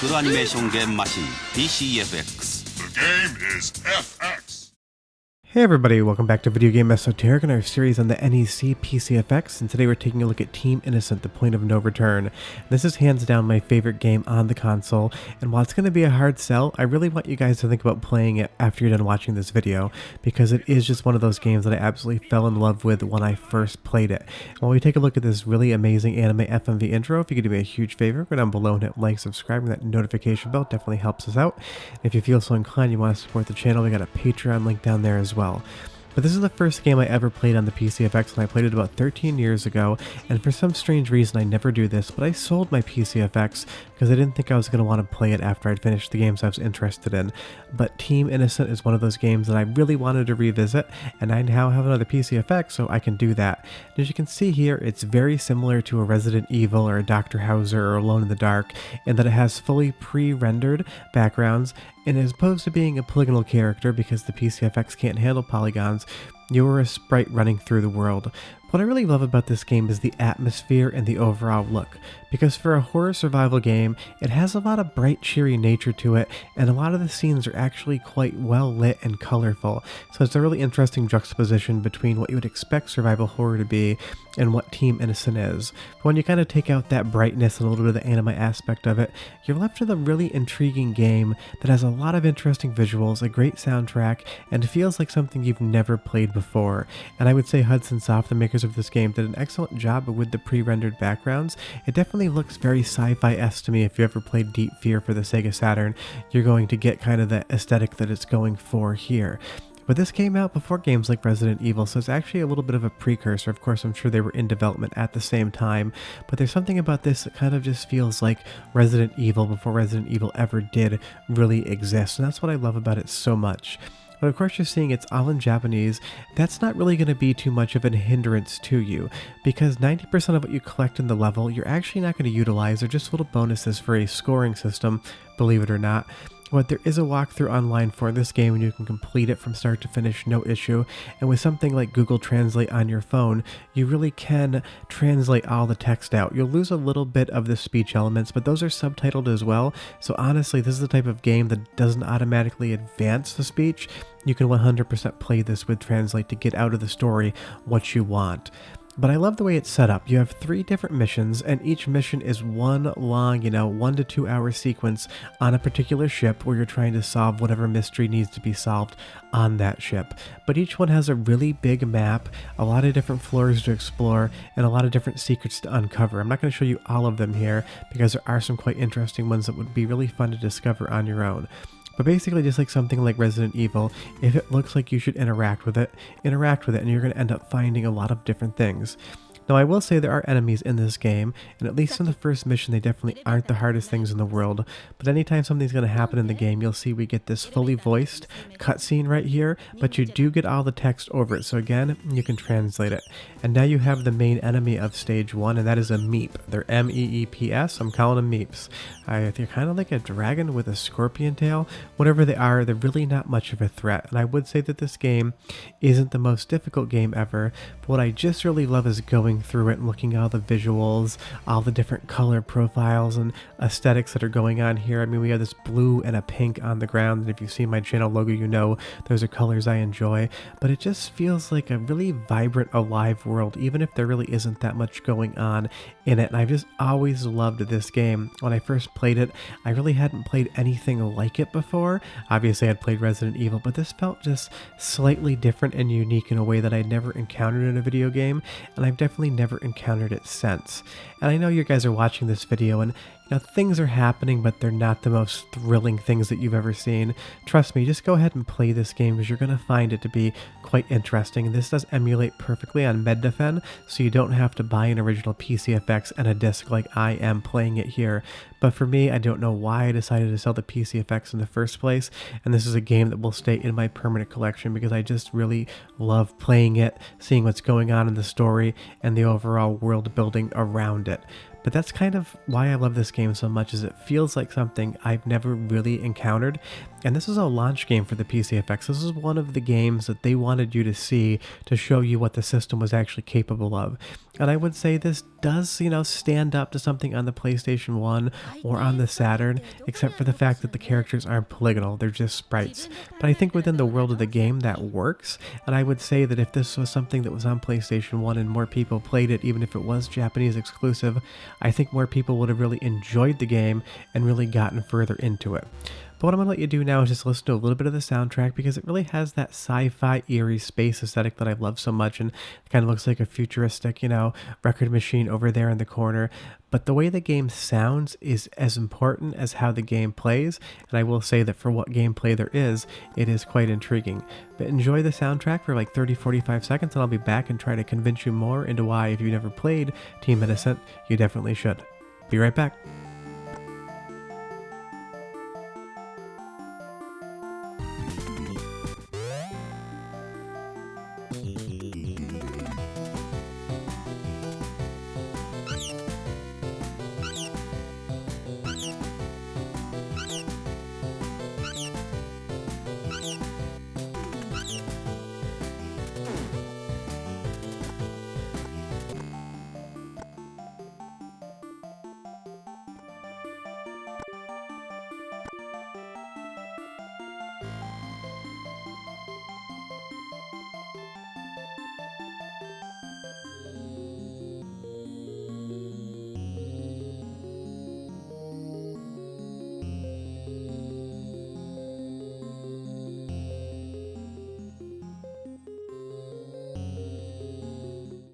그 애니메이션 게임 마신 PC-FX. The game is FX. Hey everybody, welcome back to Video Game Esoterica and our series on the NEC PC-FX, and today we're taking a look at Team Innocent, The Point of No Return. This is hands down my favorite game on the console, and while it's going to be a hard sell, I really want you guys to think about playing it after you're done watching this video, because it is just one of those games that I absolutely fell in love with when I first played it. And while we take a look at this really amazing anime FMV intro, if you could do me a huge favor, go down below and hit like, subscribe, and that notification bell definitely helps us out. And if you feel so inclined, you want to support the channel, we got a Patreon link down there as well. But this is the first game I ever played on the PC-FX, and I played it about 13 years ago, and for some strange reason I never do this, but I sold my PC-FX because I didn't think I was going to want to play it after I'd finished the games I was interested in. But Team Innocent is one of those games that I really wanted to revisit, and I now have another PC-FX, so I can do that. And as you can see here, it's very similar to a Resident Evil or a Dr. Hauser or Alone in the Dark, in that it has fully pre-rendered backgrounds, and as opposed to being a polygonal character, because the PC-FX can't handle polygons, you are a sprite running through the world. What I really love about this game is the atmosphere and the overall look, because for a horror survival game, it has a lot of bright, cheery nature to it, and a lot of the scenes are actually quite well lit and colorful, so it's a really interesting juxtaposition between what you would expect survival horror to be and what Team Innocent is. But when you kind of take out that brightness and a little bit of the anime aspect of it, you're left with a really intriguing game that has a lot of interesting visuals, a great soundtrack, and feels like something you've never played before. And I would say Hudson Soft, the makers of this game, did an excellent job with the pre-rendered backgrounds. It definitely looks very sci-fi-esque to me. If you ever played Deep Fear for the Sega Saturn, you're going to get kind of the aesthetic that it's going for here. But this came out before games like Resident Evil, so it's actually a little bit of a precursor. Of course, I'm sure they were in development at the same time, but there's something about this that kind of just feels like Resident Evil before Resident Evil ever did really exist, and that's what I love about it so much. But of course you're seeing it's all in Japanese. That's not really going to be too much of a hindrance to you, because 90% of what you collect in the level you're actually not going to utilize. They're just little bonuses for a scoring system, believe it or not. But there is a walkthrough online for this game and you can complete it from start to finish, no issue. And with something like Google Translate on your phone, you really can translate all the text out. You'll lose a little bit of the speech elements, but those are subtitled as well. So honestly, this is the type of game that doesn't automatically advance the speech. You can 100% play this with Translate to get out of the story what you want. But I love the way it's set up. You have 3 different missions, and each mission is one long, 1 to 2 hour sequence on a particular ship where you're trying to solve whatever mystery needs to be solved on that ship. But each one has a really big map, a lot of different floors to explore, and a lot of different secrets to uncover. I'm not going to show you all of them here, because there are some quite interesting ones that would be really fun to discover on your own. But basically, just like something like Resident Evil, if it looks like you should interact with it, and you're going to end up finding a lot of different things. Now, I will say there are enemies in this game, and at least in the first mission, they definitely aren't the hardest things in the world. But anytime something's going to happen in the game, you'll see we get this fully voiced cutscene right here, but you do get all the text over it. So again, you can translate it. And now you have the main enemy of stage 1, and that is a meep. They're M-E-E-P-S. I'm calling them meeps. They're kind of like a dragon with a scorpion tail. Whatever they are, they're really not much of a threat. And I would say that this game isn't the most difficult game ever, but what I just really love is going through it and looking at all the visuals, all the different color profiles and aesthetics that are going on here. I mean, we have this blue and a pink on the ground, and if you've seen my channel logo, you know those are colors I enjoy, but it just feels like a really vibrant, alive world, even if there really isn't that much going on in it. And I've just always loved this game. When I first played it, I really hadn't played anything like it before. Obviously, I'd played Resident Evil, but this felt just slightly different and unique in a way that I'd never encountered in a video game, and I've definitely never encountered it since. And I know you guys are watching this video and things are happening, but they're not the most thrilling things that you've ever seen. Trust me, just go ahead and play this game because you're going to find it to be quite interesting. And this does emulate perfectly on MedDefend, so you don't have to buy an original PC-FX and a disc like I am playing it here. But for me, I don't know why I decided to sell the PC-FX in the first place, and this is a game that will stay in my permanent collection because I just really love playing it, seeing what's going on in the story, and the overall world building around it. But that's kind of why I love this game so much, is it feels like something I've never really encountered. And this is a launch game for the PC-FX. This is one of the games that they wanted you to see to show you what the system was actually capable of. And I would say this does, stand up to something on the PlayStation 1 or on the Saturn, except for the fact that the characters aren't polygonal, they're just sprites. But I think within the world of the game that works, and I would say that if this was something that was on PlayStation 1 and more people played it, even if it was Japanese exclusive, I think more people would have really enjoyed the game and really gotten further into it. But what I'm going to let you do now is just listen to a little bit of the soundtrack, because it really has that sci-fi eerie space aesthetic that I love so much, and it kind of looks like a futuristic, record machine over there in the corner. But the way the game sounds is as important as how the game plays, and I will say that for what gameplay there is, it is quite intriguing. But enjoy the soundtrack for like 30-45 seconds, and I'll be back and try to convince you more into why, if you've never played Team Innocent, you definitely should. Be right back.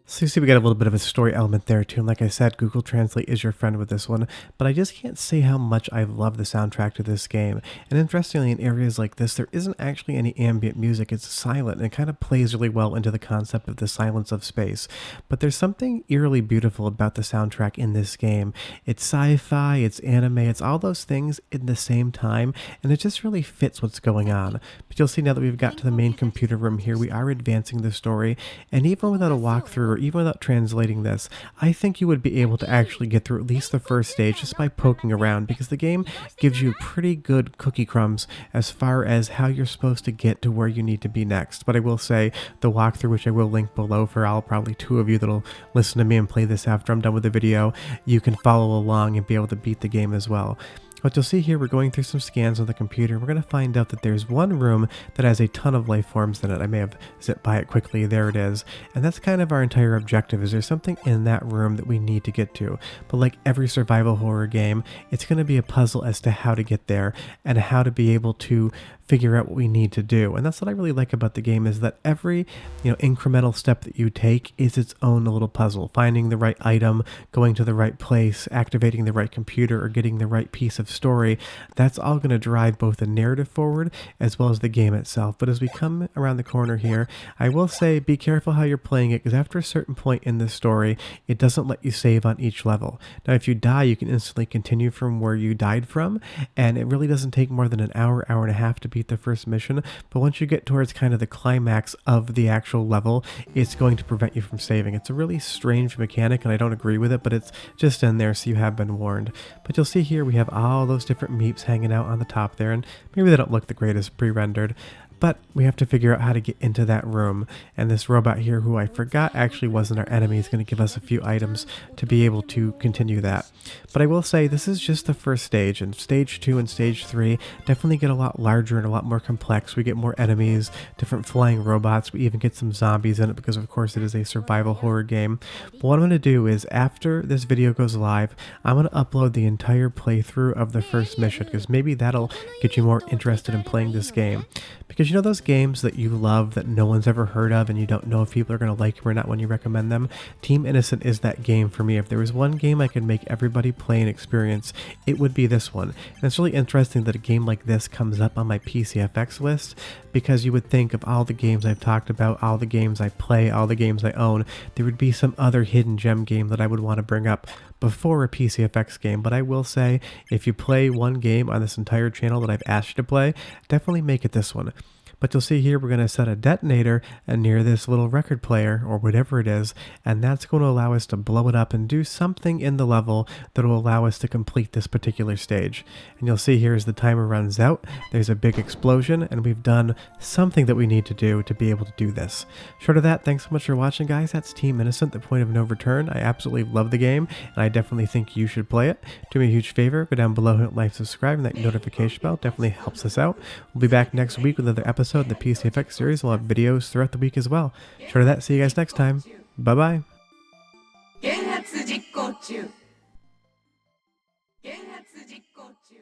So you see we got a little bit of a story element there too, and like I said, Google Translate is your friend with this one, but I just can't say how much I love the soundtrack to this game. And interestingly, in areas like this, there isn't actually any ambient music, it's silent, and it kind of plays really well into the concept of the silence of space. But there's something eerily beautiful about the soundtrack in this game. It's sci-fi, it's anime, it's all those things in the same time, and it just really fits what's going on. But you'll see now that we've got to the main computer room here, we are advancing the story, and even without a walkthrough, or even without translating this, I think you would be able to actually get through at least the first stage just by poking around, because the game gives you pretty good cookie crumbs as far as how you're supposed to get to where you need to be next. But I will say the walkthrough, which I will link below for probably 2 of you that'll listen to me and play this after I'm done with the video, you can follow along and be able to beat the game as well. What you'll see here, we're going through some scans on the computer. We're going to find out that there's one room that has a ton of life forms in it. I may have zipped by it quickly. There it is. And that's kind of our entire objective, is there's something in that room that we need to get to. But like every survival horror game, it's going to be a puzzle as to how to get there and how to be able to figure out what we need to do. And that's what I really like about the game, is that every incremental step that you take is its own little puzzle. Finding the right item, going to the right place, activating the right computer, or getting the right piece of story, that's all going to drive both the narrative forward as well as the game itself. But as we come around the corner here, I will say be careful how you're playing it, because after a certain point in the story, it doesn't let you save on each level. Now if you die, you can instantly continue from where you died from, and it really doesn't take more than an hour and a half to beat the first mission. But once you get towards kind of the climax of the actual level, it's going to prevent you from saving. It's a really strange mechanic, and I don't agree with it, but it's just in there, so you have been warned. But you'll see here we have all those different meeps hanging out on the top there, and maybe they don't look the greatest pre-rendered. But we have to figure out how to get into that room, and this robot here, who I forgot actually wasn't our enemy, is going to give us a few items to be able to continue that. But I will say this is just the first stage, and stage 2 and stage 3 definitely get a lot larger and a lot more complex. We get more enemies, different flying robots, we even get some zombies in it, because of course it is a survival horror game. But what I'm going to do is, after this video goes live, I'm going to upload the entire playthrough of the first mission, because maybe that'll get you more interested in playing this game. Because those games that you love that no one's ever heard of, and you don't know if people are going to like them or not when you recommend them, Team Innocent is that game for me. If there was one game I could make everybody play and experience, it would be this one. And it's really interesting that a game like this comes up on my PC-FX list, because you would think of all the games I've talked about, all the games I play, all the games I own, there would be some other hidden gem game that I would want to bring up before a PC-FX game. But I will say, if you play one game on this entire channel that I've asked you to play, definitely make it this one. But you'll see here we're going to set a detonator near this little record player or whatever it is, and that's going to allow us to blow it up and do something in the level that will allow us to complete this particular stage. And you'll see here as the timer runs out, there's a big explosion, and we've done something that we need to do to be able to do this. Short of that, thanks so much for watching, guys. That's Team Innocent, The Point of No Return. I absolutely love the game, and I definitely think you should play it. Do me a huge favor, go down below, hit like, subscribe, and that notification bell definitely helps us out. We'll be back next week with another episode in the PC-FX series. We'll have videos throughout the week as well. Short of that, see you guys next time. Bye-bye. 減圧実行中。減圧実行中。